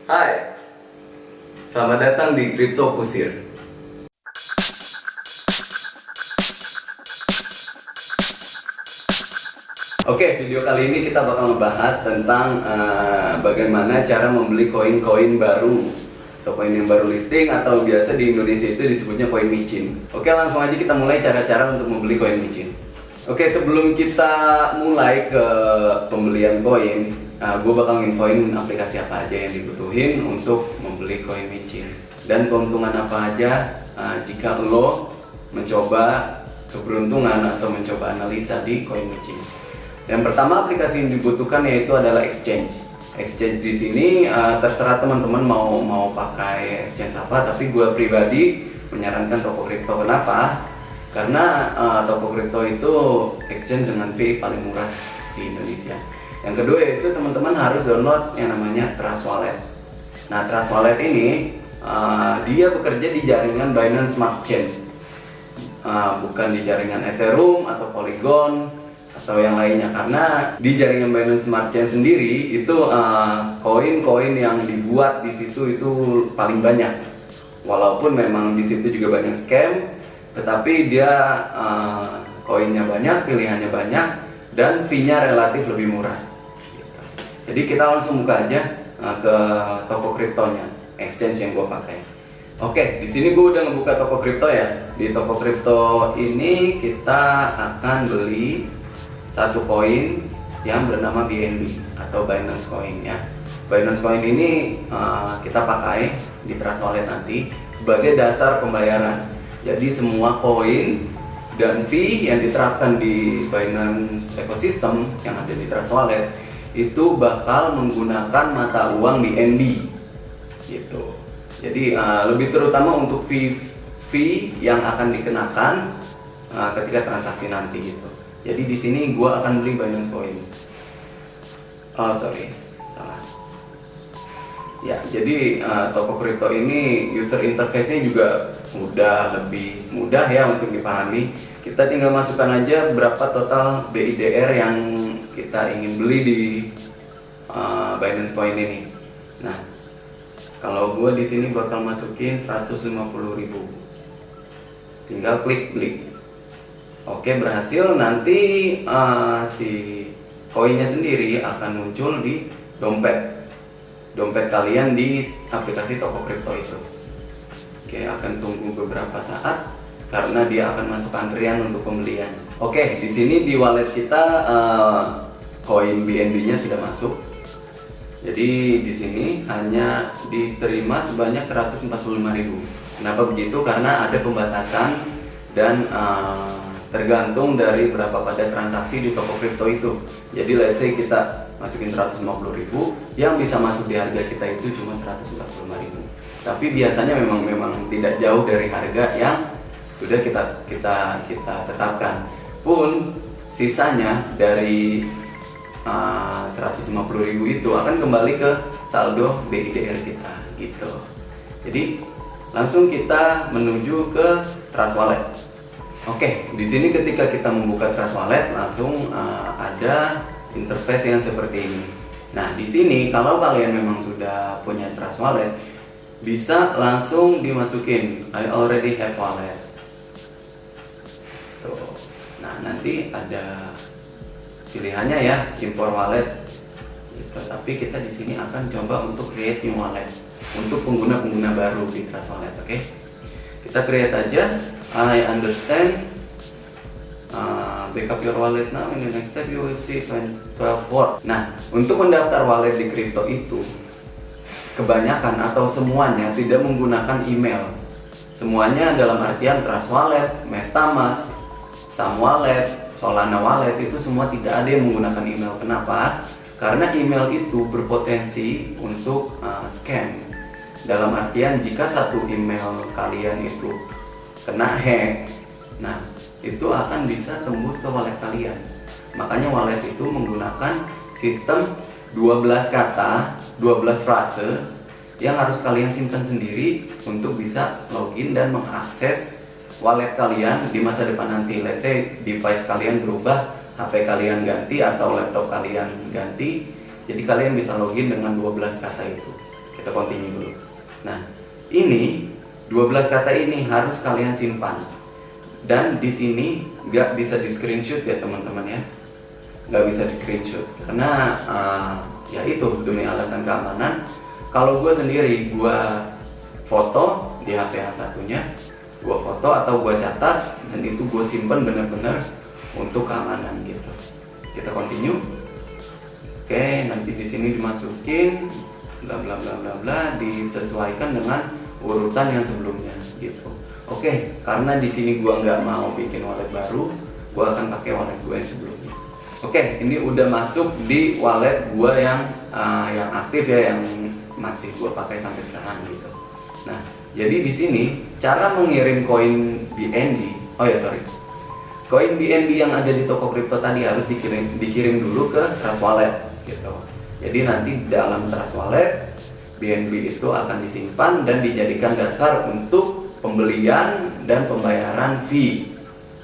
Hai, selamat datang di Crypto Kusir. Oke, video kali ini kita bakal ngebahas tentang bagaimana cara membeli koin-koin baru atau koin yang baru listing, atau biasa di Indonesia itu disebutnya koin micin. Oke, langsung aja kita mulai cara-cara untuk membeli koin micin. Oke, sebelum kita mulai ke pembelian koin, gue bakal nginfoin aplikasi apa aja yang dibutuhin untuk membeli koin micin dan keuntungan apa aja jika lo mencoba keberuntungan atau mencoba analisa di koin micin. Yang pertama aplikasi yang dibutuhkan yaitu adalah exchange. Exchange di sini terserah teman-teman mau pakai exchange apa, tapi gue pribadi menyarankan toko kripto. Kenapa? Karena toko kripto itu exchange dengan fee paling murah di Indonesia. Yang kedua yaitu teman-teman harus download yang namanya Trust Wallet. Nah, Trust Wallet ini dia bekerja di jaringan Binance Smart Chain, bukan di jaringan Ethereum atau Polygon atau yang lainnya, karena di jaringan Binance Smart Chain sendiri itu koin-koin yang dibuat di situ itu paling banyak. Walaupun memang di situ juga banyak scam, tetapi dia koinnya banyak, pilihannya banyak, dan fee-nya relatif lebih murah. Jadi kita langsung buka aja ke toko kriptonya, exchange yang gue pakai. Oke, di sini gue udah ngebuka toko kripto ya. Di toko kripto ini kita akan beli satu koin yang bernama BNB atau Binance Coin ya. Binance Coin ini kita pakai di Trust Wallet nanti sebagai dasar pembayaran. Jadi semua koin dan fee yang diterapkan di Binance ecosystem yang ada di Trust Wallet itu bakal menggunakan mata uang BNB gitu. Jadi lebih terutama untuk fee yang akan dikenakan ketika transaksi nanti gitu. Jadi di sini gua akan beli Binance Coin. Oh sorry, salah. Ya, jadi toko kripto ini user interface-nya juga udah lebih mudah ya untuk dipahami. Kita tinggal masukkan aja berapa total BIDR yang kita ingin beli di Binance Coin ini. Nah, kalau gue di sini bakal masukin 150.000. Tinggal klik beli. Oke, berhasil. Nanti si koinnya sendiri akan muncul di dompet kalian di aplikasi toko kripto itu. Oke, akan tunggu beberapa saat karena dia akan masuk antrian untuk pembelian. Oke, di sini di wallet kita koin BNB-nya sudah masuk. Jadi di sini hanya diterima sebanyak 145.000. Kenapa begitu? Karena ada pembatasan dan tergantung dari berapa pada transaksi di toko kripto itu. Jadi let's say kita masukin 150.000, yang bisa masuk di harga kita itu cuma 145.000. Tapi biasanya memang tidak jauh dari harga yang sudah kita tetapkan. Pun sisanya dari 150.000 itu akan kembali ke saldo BIDR kita gitu. Jadi langsung kita menuju ke Trust Wallet. Oke, di sini ketika kita membuka Trust Wallet langsung ada interface yang seperti ini. Nah, di sini kalau kalian memang sudah punya Trust Wallet bisa langsung dimasukin I already have wallet. Tuh. Nah, nanti ada pilihannya ya, import wallet. Gitu. Tapi kita di sini akan coba untuk create new wallet untuk pengguna-pengguna baru di Trust Wallet, oke? Kita create aja. I understand. Backup your wallet now. In the next step you will see 12 word. Nah, untuk mendaftar wallet di kripto itu kebanyakan atau semuanya tidak menggunakan email. Semuanya dalam artian Trust Wallet, MetaMask, Sam Wallet, Solana Wallet itu semua tidak ada yang menggunakan email. Kenapa? Karena email itu berpotensi untuk scam. Dalam artian jika satu email kalian itu kena hack, nah itu akan bisa tembus ke wallet kalian. Makanya wallet itu menggunakan sistem 12 kata, 12 frase yang harus kalian simpan sendiri untuk bisa login dan mengakses wallet kalian di masa depan nanti. Let's say device kalian berubah, HP kalian ganti atau laptop kalian ganti, jadi kalian bisa login dengan 12 kata itu. Kita continue dulu. Nah, ini 12 kata ini harus kalian simpan. Dan di sini nggak bisa di screenshot ya teman-teman ya. Nggak bisa di screenshot karena ya itu demi alasan keamanan. Kalau gue sendiri, gue foto di HP yang satunya, gue foto atau gue catat, dan itu gue simpen bener-bener untuk keamanan gitu. Kita continue. Oke, nanti di sini dimasukin bla bla bla bla bla, disesuaikan dengan urutan yang sebelumnya gitu. Oke, karena di sini gue nggak mau bikin wallet baru, gue akan pakai wallet gue yang sebelumnya. Oke, ini udah masuk di wallet gue yang aktif ya, yang masih gue pakai sampai sekarang gitu. Nah, jadi di sini cara mengirim koin BNB, koin BNB yang ada di toko kripto tadi harus dikirim dulu ke Trust Wallet gitu. Jadi nanti dalam Trust Wallet BNB itu akan disimpan dan dijadikan dasar untuk pembelian dan pembayaran fee.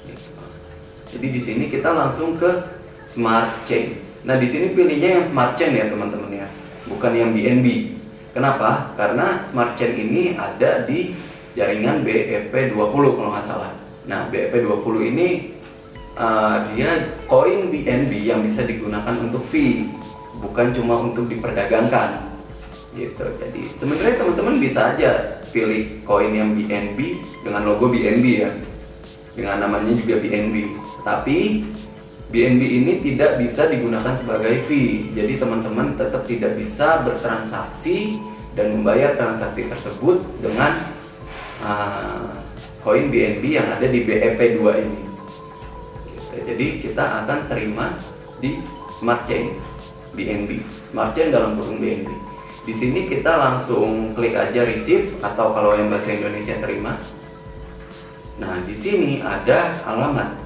Gitu. Jadi di sini kita langsung ke Smart Chain. Nah, di sini pilihnya yang Smart Chain ya teman-teman ya, bukan yang BNB. Kenapa? Karena Smart Chain ini ada di jaringan BEP20 kalau nggak salah. Nah, BEP20 ini dia koin BNB yang bisa digunakan untuk fee, bukan cuma untuk diperdagangkan gitu. Jadi sebenarnya teman-teman bisa aja pilih koin yang BNB dengan logo BNB ya, dengan namanya juga BNB. Tapi BNB ini tidak bisa digunakan sebagai fee, jadi teman-teman tetap tidak bisa bertransaksi dan membayar transaksi tersebut dengan koin BNB yang ada di BEP2 ini. Gitu. Jadi kita akan terima di Smart Chain BNB, Smart Chain dalam kurung BNB. Di sini kita langsung klik aja receive, atau kalau yang bahasa Indonesia terima. Nah, di sini ada alamat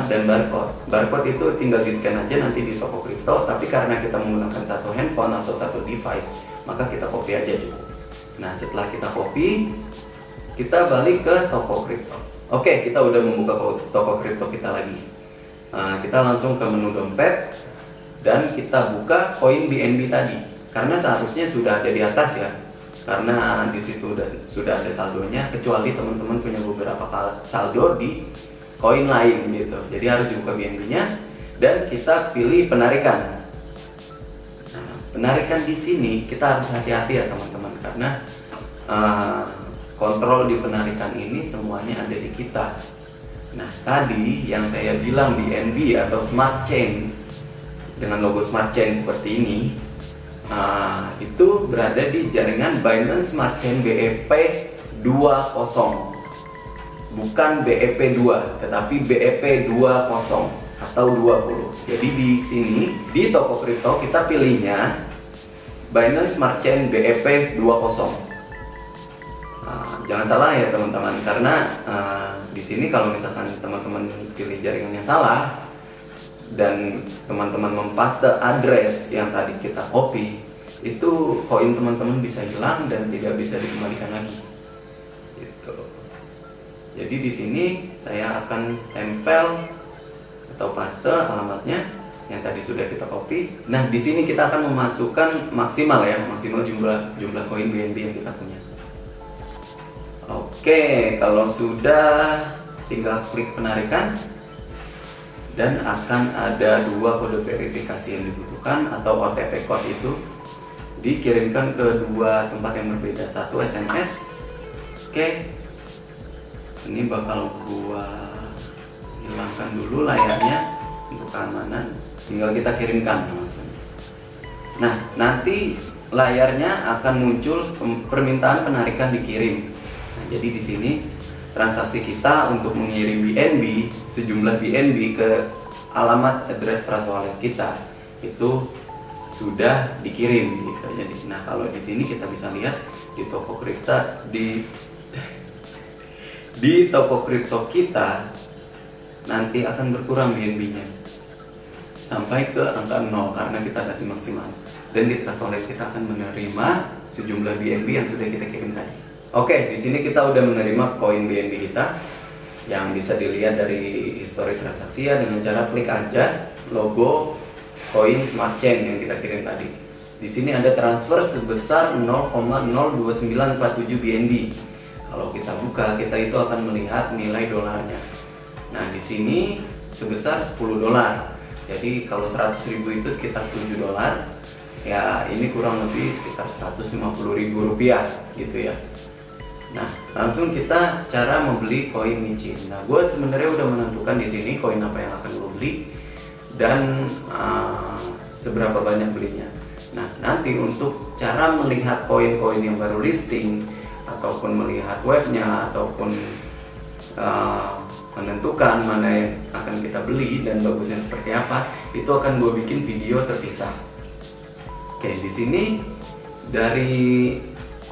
dan barcode. Barcode itu tinggal di scan aja nanti di toko kripto, tapi karena kita menggunakan satu handphone atau satu device, maka kita copy aja cukup. Nah, setelah kita copy, kita balik ke toko kripto. Oke, kita udah membuka toko kripto kita lagi. Kita langsung ke menu dompet dan kita buka koin BNB tadi. Karena seharusnya sudah ada di atas ya. Karena di situ sudah ada saldonya, kecuali teman-teman punya beberapa saldo di koin lain gitu. Jadi harus dibuka BNB-nya dan kita pilih penarikan. Nah, penarikan di sini kita harus hati-hati ya teman-teman, karena kontrol di penarikan ini semuanya ada di kita. Nah, tadi yang saya bilang BNB atau Smart Chain dengan logo Smart Chain seperti ini, itu berada di jaringan Binance Smart Chain BEP20. Bukan BEP2, tetapi BEP20 atau 20. Jadi di sini di toko kripto kita pilihnya Binance Smart Chain BEP20. Jangan salah ya teman-teman, karena di sini kalau misalkan teman-teman pilih jaringan yang salah dan teman-teman mempaste address yang tadi kita copy, itu koin teman-teman bisa hilang dan tidak bisa dikembalikan lagi. Gitu. Jadi di sini saya akan tempel atau paste alamatnya yang tadi sudah kita copy. Nah, di sini kita akan memasukkan maksimal jumlah koin BNB yang kita punya. Oke, kalau sudah tinggal klik penarikan dan akan ada 2 kode verifikasi yang dibutuhkan atau OTP code itu dikirimkan ke 2 tempat yang berbeda. Satu SMS. Oke. Ini bakal gua hilangkan dulu layarnya untuk keamanan. Tinggal kita kirimkan langsung. Nah, nanti layarnya akan muncul permintaan penarikan dikirim. Nah, jadi di sini transaksi kita untuk mengirim BNB, sejumlah BNB ke alamat address Trust Wallet kita itu sudah dikirim gitu. Jadi, nah kalau di sini kita bisa lihat di toko kripto kita nanti akan berkurang BNB-nya sampai ke angka 0 karena kita tadi maksimal, dan di Trust Wallet kita akan menerima sejumlah BNB yang sudah kita kirim tadi. Oke, di sini kita udah menerima koin BNB kita yang bisa dilihat dari histori transaksi ya, dengan cara klik aja logo koin Smart Chain yang kita kirim tadi. Di sini ada transfer sebesar 0,02947 BNB. Kalau kita buka, kita itu akan melihat nilai dolarnya. Nah, di sini sebesar 10 dolar. Jadi kalau 100.000 itu sekitar 7 dolar. Ya, ini kurang lebih sekitar 150.000 rupiah gitu ya. Nah, langsung kita cara membeli koin micin. Nah, gue sebenarnya udah menentukan di sini koin apa yang akan gue beli dan seberapa banyak belinya. Nah, nanti untuk cara melihat koin-koin yang baru listing ataupun melihat webnya ataupun menentukan mana yang akan kita beli dan bagusnya seperti apa, itu akan gue bikin video terpisah. Oke, di sini dari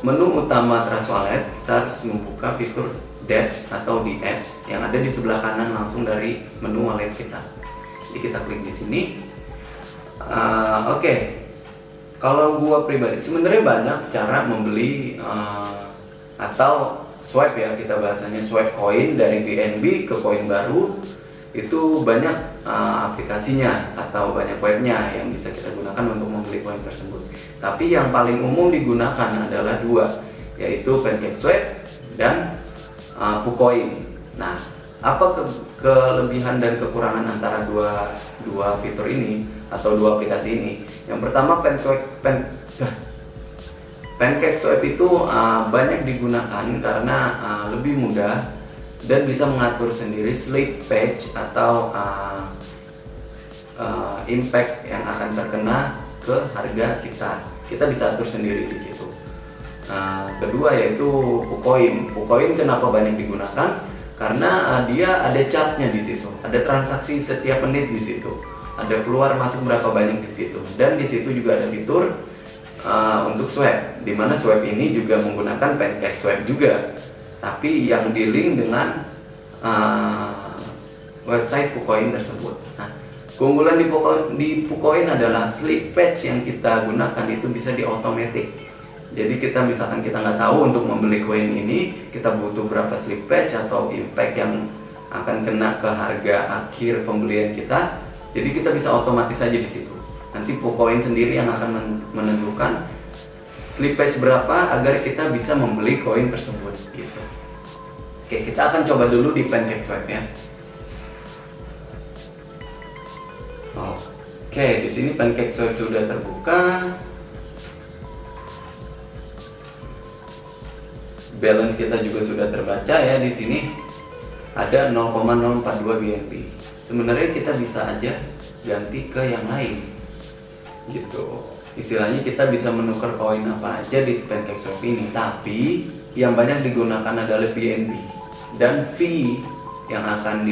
menu utama Trust Wallet kita harus membuka fitur Dapps atau di apps yang ada di sebelah kanan langsung dari menu wallet kita. Jadi kita klik di sini. Oke. Kalau gua pribadi sebenarnya banyak cara membeli atau swipe ya, kita bahasanya swipe koin dari BNB ke koin baru. Itu banyak aplikasinya atau banyak webnya yang bisa kita gunakan untuk membeli koin tersebut. Tapi yang paling umum digunakan adalah dua, yaitu PancakeSwap dan KuCoin. Nah, apa kelebihan dan kekurangan antara dua fitur ini atau dua aplikasi ini? Yang pertama, PancakeSwap itu banyak digunakan karena lebih mudah dan bisa mengatur sendiri slippage atau impact yang akan terkena ke harga kita. Kita bisa atur sendiri di situ. Kedua yaitu KuCoin. KuCoin kenapa banyak digunakan? Karena dia ada chartnya di situ, ada transaksi setiap menit di situ, ada keluar masuk berapa banyak di situ, dan di situ juga ada fitur untuk swap, di mana swap ini juga menggunakan PancakeSwap juga, tapi yang di link dengan website KuCoin tersebut. Nah, keunggulan di KuCoin adalah slippage yang kita gunakan itu bisa di automatic. Jadi kita misalkan kita nggak tahu untuk membeli koin ini kita butuh berapa slippage atau impact yang akan kena ke harga akhir pembelian kita. Jadi kita bisa otomatis saja di situ. Nanti KuCoin sendiri yang akan menentukan slippage berapa agar kita bisa membeli koin tersebut gitu. Oke, kita akan coba dulu di PancakeSwap ya. Oke, di sini PancakeSwap sudah terbuka. Balance kita juga sudah terbaca ya, di sini ada 0,042 BNB. Sebenarnya kita bisa aja ganti ke yang lain gitu. Istilahnya kita bisa menukar koin apa aja di PancakeSwap ini, tapi yang banyak digunakan adalah BNB dan fee yang akan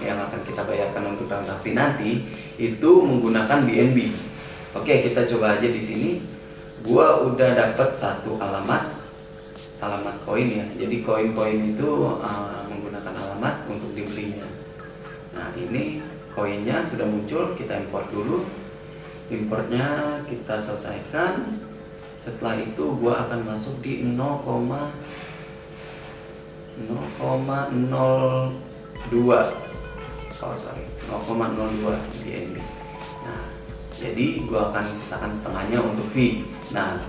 yang akan kita bayarkan untuk transaksi nanti itu menggunakan BNB. Oke, kita coba aja di sini. Gua udah dapat satu alamat koin ya. Jadi koin-koin itu menggunakan alamat untuk dibelinya. Nah, ini koinnya sudah muncul, kita import dulu. Importnya kita selesaikan. Setelah itu gua akan masuk di 0,02 BNB. Nah, jadi gua akan sisakan setengahnya untuk fee. Nah,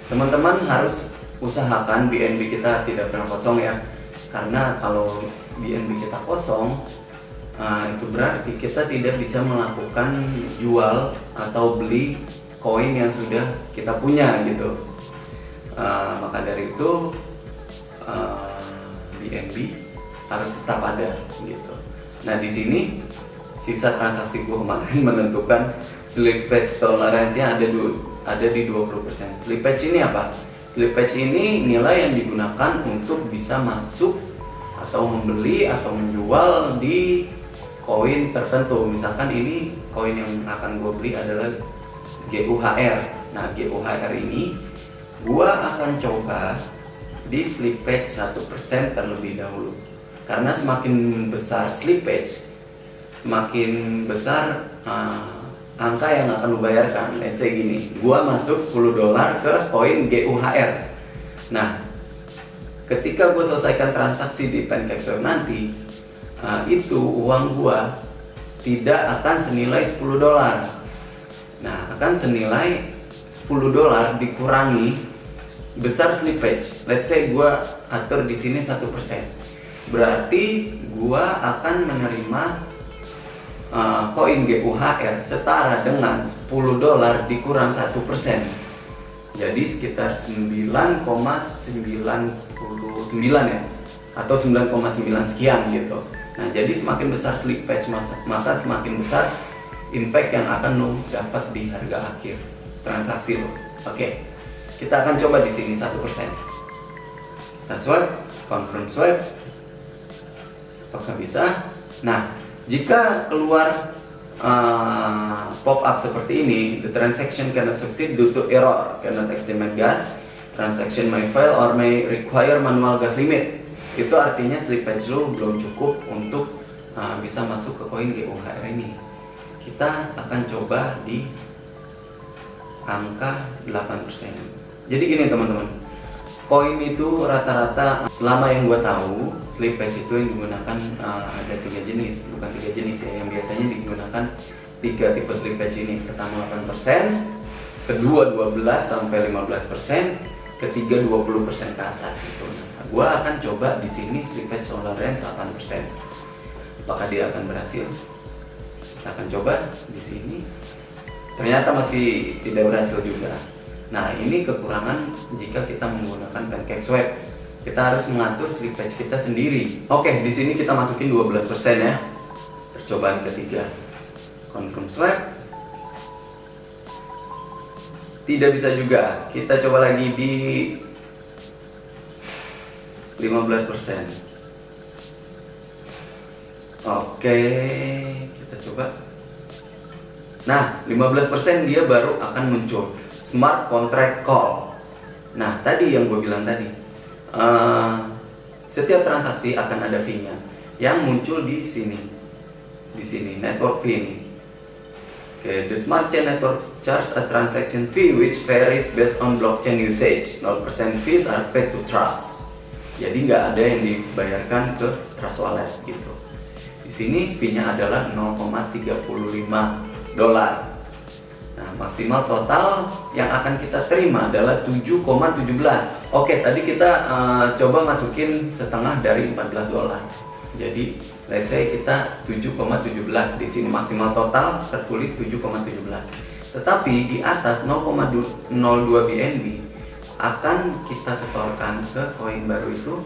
teman-teman harus usahakan BNB kita tidak pernah kosong ya, karena kalau BNB kita kosong itu berarti kita tidak bisa melakukan jual atau beli koin yang sudah kita punya gitu. Maka dari itu BNB harus tetap ada gitu. Nah, di sini sisa transaksi gue kemarin menentukan slippage toleransinya ada di 20%. Slippage ini apa? Slippage ini nilai yang digunakan untuk bisa masuk atau membeli atau menjual di koin tertentu. Misalkan ini koin yang akan gue beli adalah GUHR. Nah, GUHR ini gue akan coba di slippage 1% terlebih dahulu. Karena semakin besar slippage, semakin besar angka yang akan lu bayarkan. Let's say gini, gua masuk 10 dolar ke koin GUHR. Nah, ketika gua selesaikan transaksi di PancakeSwap nanti, itu uang gua tidak akan senilai 10 dolar. Nah, akan senilai $10 dikurangi besar slippage. Let's say gua atur di sini 1%. Berarti gua akan menerima koin GUHR setara dengan $10 dikurang 1%. Jadi sekitar 9,99 ya, atau 9,9 sekian gitu. Nah, jadi semakin besar slippage maka semakin besar impact yang akan lo dapat di harga akhir transaksi lo. Oke, kita akan coba di sini 1%. Kita swipe, confirm swipe. Apakah bisa? Nah, jika keluar pop up seperti ini, the transaction cannot succeed due to error, cannot estimate gas, transaction may fail or may require manual gas limit. Itu artinya slippage lo belum cukup untuk bisa masuk ke koin GUHR ini. Kita akan coba di angka 8%. Jadi gini teman-teman, koin itu rata-rata selama yang gue tahu slippage itu yang digunakan ada 3 jenis, bukan 3 jenis ya, yang biasanya digunakan 3 tipe slippage ini. Pertama 8%, kedua 12 sampai 15%, ketiga 20% ke atas gitu. Nah, gue akan coba di sini slippage tolerance 8%. Apakah dia akan berhasil? Kita akan coba di sini. Ternyata masih tidak berhasil juga. Nah, ini kekurangan jika kita menggunakan pancake swap. Kita harus mengatur slippage kita sendiri. Oke, di sini kita masukin 12% ya. Percobaan ketiga. Confirm swap. Tidak bisa juga. Kita coba lagi di 15%. Oke, kita coba. Nah, 15% dia baru akan muncul smart contract call. Nah, tadi yang gue bilang tadi, setiap transaksi akan ada fee-nya yang muncul di sini, network fee ini. Okay, the smart chain network charge a transaction fee which varies based on blockchain usage. 0% fees are paid to Trust. Jadi nggak ada yang dibayarkan ke Trust Wallet gitu. Di sini fee-nya adalah $0,35. Nah, maksimal total yang akan kita terima adalah 7,17. Oke, tadi kita coba masukin setengah dari $14. Jadi, let's say kita 7,17. Di sini maksimal total tertulis 7,17. Tetapi di atas 0,02 BNB akan kita setorkan ke koin baru itu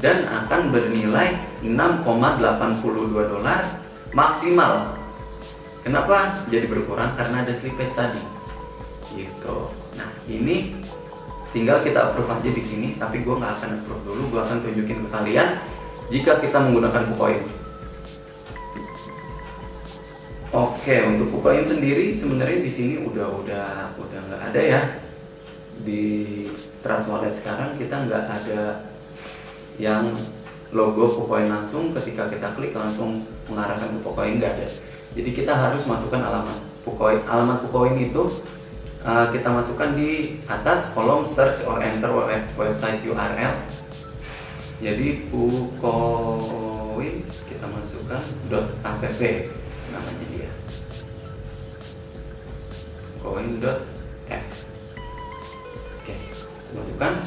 dan akan bernilai $6,82 maksimal. Kenapa jadi berkurang? Karena ada slippage tadi. Gitu. Nah, ini tinggal kita approve aja di sini, tapi gue nggak akan approve dulu. Gue akan tunjukin ke kalian jika kita menggunakan KuCoin. Oke, untuk KuCoin sendiri sebenarnya di sini udah nggak ada ya. Di Trust Wallet sekarang kita nggak ada yang logo KuCoin langsung. Ketika kita klik langsung mengarahkan ke KuCoin, nggak ada. Jadi kita harus masukkan alamat KuCoin. Alamat KuCoin itu kita masukkan di atas kolom search or enter website URL. Jadi KuCoin kita masukkan .app namanya dia. Coin.app. Oke, masukkan.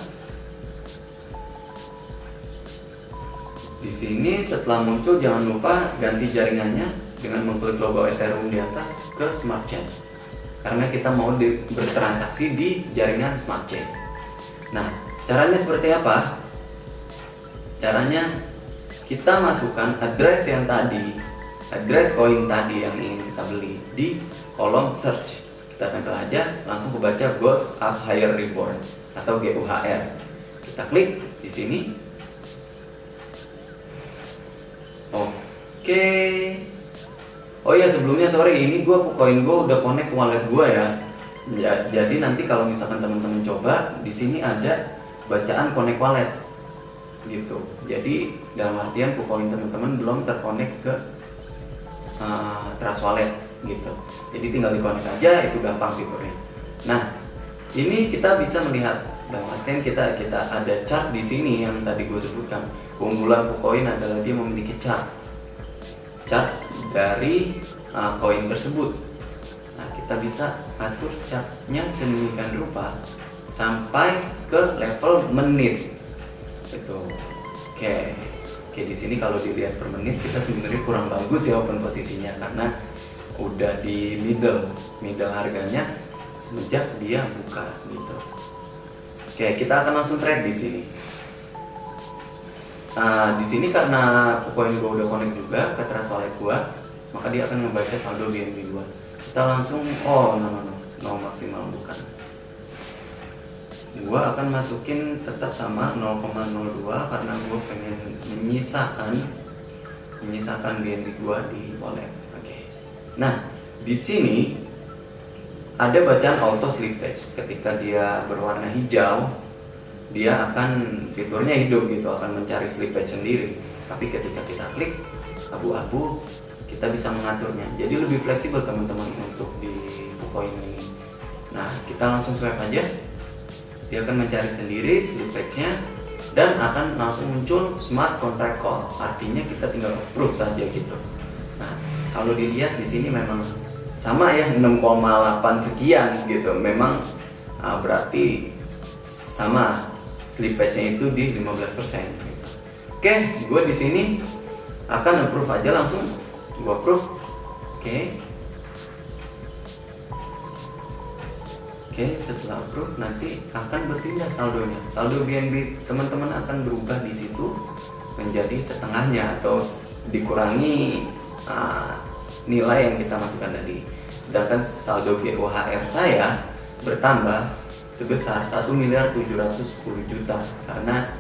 Di sini setelah muncul jangan lupa ganti jaringannya dengan mengklik logo Ethereum di atas ke Smart Chain, karena kita mau bertransaksi di jaringan Smart Chain. Nah, caranya seperti apa? Caranya kita masukkan address yang tadi, address koin tadi yang ingin kita beli di kolom search. Kita tempel aja, langsung kebaca Goes Up Higher Reward atau GUHR. Kita klik di sini. Oke. Oh iya, sebelumnya sorry, ini KuCoin gue udah connect ke wallet gue ya. Jadi nanti kalau misalkan teman-teman coba, di sini ada bacaan connect wallet gitu. Jadi dalam artian KuCoin teman-teman belum terkonek ke Trust Wallet gitu. Jadi tinggal di-connect aja, itu gampang fiturnya. Nah, ini kita bisa melihat dalam artian kita ada chart di sini yang tadi gue sebutkan. Keunggulan KuCoin adalah dia memiliki chart dari koin tersebut. Nah, kita bisa atur chartnya sedemikian rupa sampai ke level menit. Itu. Oke. Oke, di sini kalau dilihat per menit kita sebenarnya kurang bagus ya open posisinya karena udah di middle harganya semenjak dia buka gitu. Oke, kita akan langsung trade di sini. Di sini karena koin gua udah connect juga ke Trust Wallet gua, maka dia akan membaca saldo BNB gua. Kita langsung no maksimal bukan. Gua akan masukin tetap sama 0,02 karena gua pengen menyisakan BNB gua di wallet. Oke. Nah, di sini ada bacaan auto slippage. Ketika dia berwarna hijau, dia akan fiturnya hidup gitu, akan mencari slippage sendiri. Tapi ketika kita klik abu-abu, kita bisa mengaturnya. Jadi lebih fleksibel teman-teman untuk di KuCoin ini. Nah, kita langsung swipe aja. Dia akan mencari sendiri slippage-nya dan akan langsung muncul smart contract call. Artinya kita tinggal approve saja gitu. Nah, kalau dilihat di sini memang sama ya 6,8 sekian gitu. Memang berarti sama slippage-nya itu di 15% gitu. Oke, gue di sini akan approve aja langsung. Gue approve. Oke, setelah approve nanti akan berpindah saldonya. Saldo BNB teman-teman akan berubah di situ menjadi setengahnya atau dikurangi nilai yang kita masukkan tadi. Sedangkan saldo GOHR saya bertambah sebesar 1.710.000.000 karena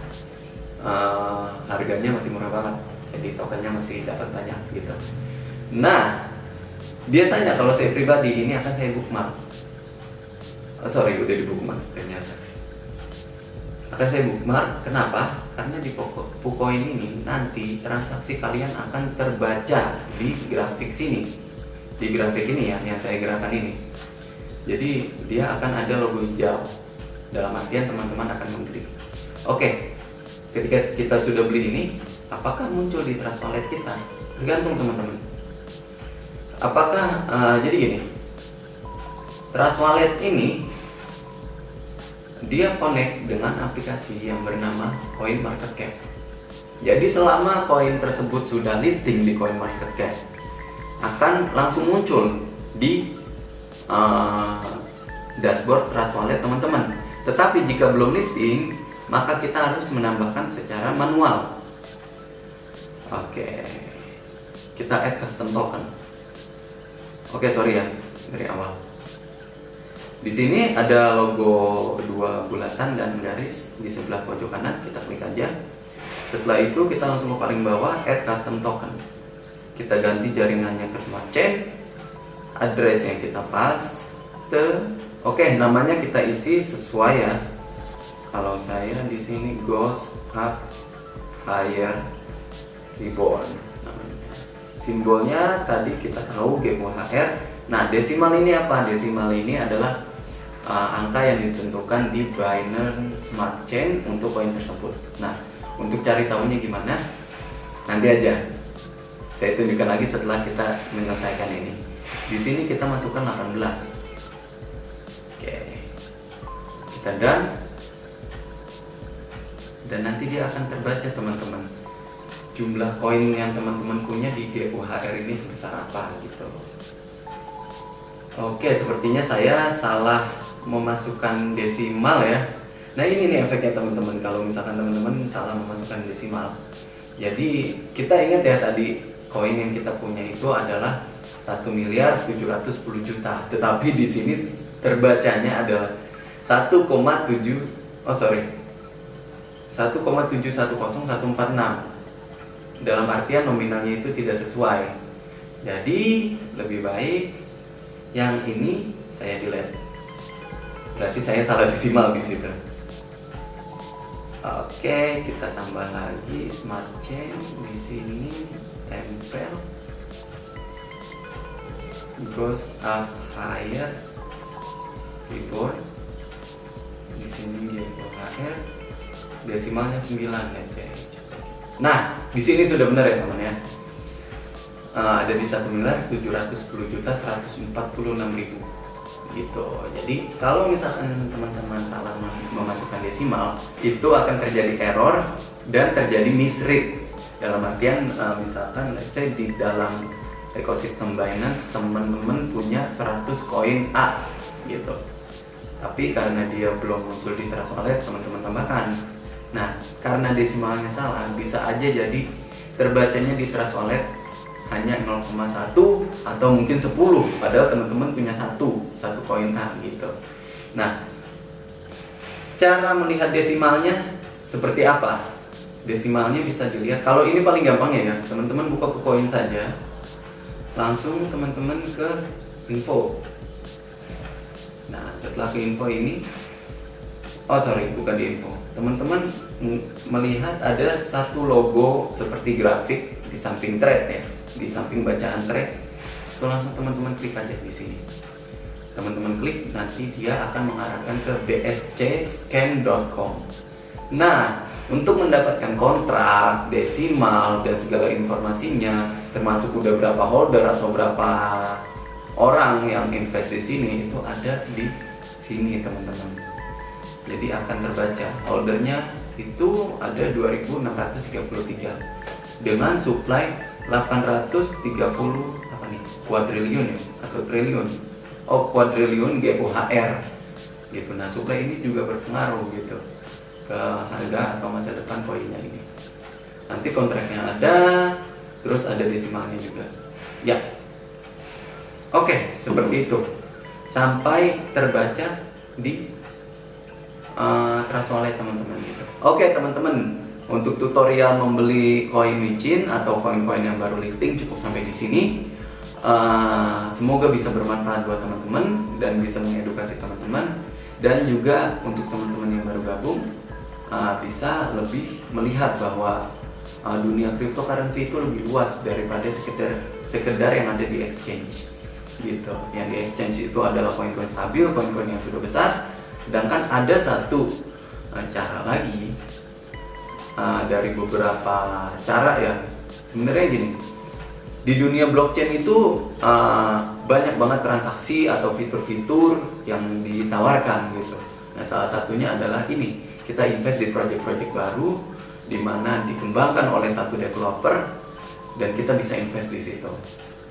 harganya masih murah banget, jadi tokennya masih dapat banyak gitu. Nah, biasanya kalau saya pribadi ini akan saya bookmark. Udah di bookmark ternyata. Akan saya bookmark, kenapa? Karena di KuCoin ini nanti transaksi kalian akan terbaca di grafik sini. Di grafik ini ya, yang saya gerakan ini. Jadi dia akan ada logo hijau. Dalam artian teman-teman akan mengklik. Oke, ketika kita sudah beli ini, apakah muncul di Trust Wallet kita? Tergantung teman-teman. Apakah jadi gini, Trust Wallet ini dia connect dengan aplikasi yang bernama CoinMarketCap. Jadi selama koin tersebut sudah listing di CoinMarketCap, akan langsung muncul di dashboard Trust Wallet teman-teman. Tetapi jika belum listing, maka kita harus menambahkan secara manual. Oke, kita add custom token. Oke, sorry ya dari awal. Di sini ada logo 2 bulatan dan garis di sebelah pojok kanan. Kita klik aja. Setelah itu kita langsung ke paling bawah, add custom token. Kita ganti jaringannya ke Smart Chain. Address yang kita paste. Oke, namanya kita isi sesuai ya. Kalau saya di sini Ghost Up Higher Reborn namanya. Simbolnya tadi kita tahu GOHR. Nah, desimal ini apa? Desimal ini adalah angka yang ditentukan di Binance Smart Chain untuk koin tersebut. Nah, untuk cari tahunya gimana? Nanti aja. Saya tunjukkan lagi setelah kita menyelesaikan ini. Di sini kita masukkan 18. Oke. Kita done. Dan nanti dia akan terbaca teman-teman. Jumlah koin yang teman-teman punya di GOHR ini sebesar apa gitu. Oke, sepertinya saya salah memasukkan desimal ya. Nah, ini nih efeknya teman-teman kalau misalkan teman-teman salah memasukkan desimal. Jadi kita ingat ya tadi koin yang kita punya itu adalah 1.710.000.000. Tetapi di sini terbacanya adalah 1,710146. Dalam artian nominalnya itu tidak sesuai. Jadi lebih baik yang ini saya delete. Berarti saya salah desimal di situ. Oke, kita tambah lagi Smart Chain di sini, tempel Ghost Up Higher Reborn. Di sini GOHR desimalnya 9 ya. Nah, di sini sudah benar ya teman ya. Ada di 1.710.146.000. gitu. Jadi kalau misalkan teman-teman salah memasukkan desimal, itu akan terjadi error dan terjadi misread. Dalam artian misalkan let's say di dalam ekosistem Binance teman-teman punya 100 koin A gitu. Tapi karena dia belum muncul di Trust Wallet, teman-teman tambahkan. Nah, karena desimalnya salah, bisa aja jadi terbacanya di Trust Wallet hanya 0,1 atau mungkin 10, padahal teman-teman punya satu koin A gitu. Nah, cara melihat desimalnya seperti apa? Desimalnya bisa dilihat, kalau ini paling gampang ya, teman-teman buka ke koin saja, langsung teman-teman ke info. Nah, setelah ke info ini, bukan di info, teman-teman melihat ada satu logo seperti grafik di samping thread ya, di samping bacaan thread. Itu langsung teman-teman klik aja di sini. Teman-teman klik, nanti dia akan mengarahkan ke bscscan.com. Nah, untuk mendapatkan kontrak, desimal, dan segala informasinya, termasuk udah berapa holder atau berapa orang yang invest di sini, itu ada di sini teman-teman. Jadi akan terbaca holdernya itu ada 2.633 dengan supply 830 kuadriliun ya, atau triliun. Kuadriliun GUHR gitu. Nah, supply ini juga berpengaruh gitu ke harga atau masa depan koinnya ini. Nanti kontraknya ada, terus ada desimalnya juga. Ya. Oke, seperti itu. Sampai terbaca di Trust Wallet teman-teman gitu. Oke teman-teman, untuk tutorial membeli koin micin atau koin-koin yang baru listing cukup sampai di sini. Semoga bisa bermanfaat buat teman-teman dan bisa mengedukasi teman-teman, dan juga untuk teman-teman yang baru gabung bisa lebih melihat bahwa dunia cryptocurrency itu lebih luas daripada sekedar yang ada di exchange gitu. Yang di exchange itu adalah koin-koin stabil, koin-koin yang sudah besar. Sedangkan ada satu cara lagi dari beberapa cara ya. Sebenarnya gini, di dunia blockchain itu banyak banget transaksi atau fitur-fitur yang ditawarkan gitu. Nah, salah satunya adalah ini, kita invest di project-project baru di mana dikembangkan oleh satu developer dan kita bisa invest di situ.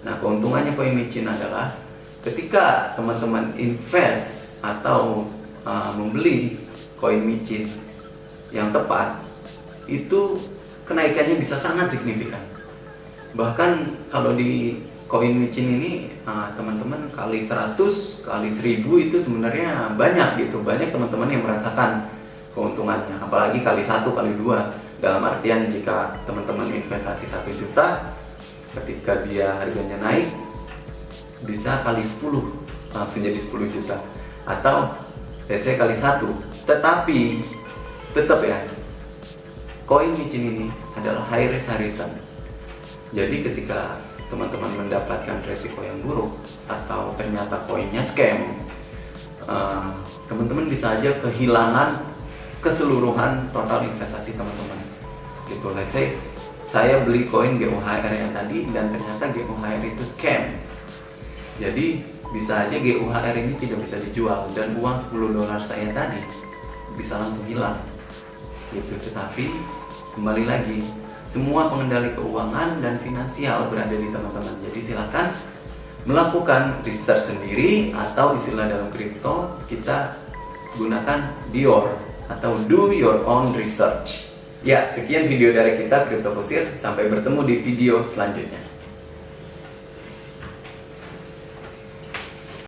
Nah, keuntungannya koin micin adalah ketika teman-teman invest atau membeli koin micin yang tepat, itu kenaikannya bisa sangat signifikan. Bahkan kalau di koin micin ini teman-teman kali 100, kali 1000 itu sebenarnya banyak gitu. Banyak teman-teman yang merasakan keuntungannya, apalagi kali 1, kali 2. Dalam artian jika teman-teman investasi 1 juta, ketika dia harganya naik bisa kali 10, langsung jadi 10 juta. Atau let's say kali 1. Tetapi tetap ya, koin micin ini adalah high risk high return. Jadi ketika teman-teman mendapatkan resiko yang buruk atau ternyata koinnya scam, teman-teman bisa aja kehilangan keseluruhan total investasi teman-teman gitu. Let's say saya beli koin GUHR yang tadi dan ternyata GUHR itu scam. Jadi bisa aja GUHR ini tidak bisa dijual dan uang $10 saya tadi bisa langsung hilang gitu. Tetapi kembali lagi, semua pengendali keuangan dan finansial berada di teman-teman. Jadi silakan melakukan research sendiri, atau istilah dalam kripto kita gunakan DYOR atau do your own research. Ya, sekian video dari kita Crypto Kusir. Sampai bertemu di video selanjutnya.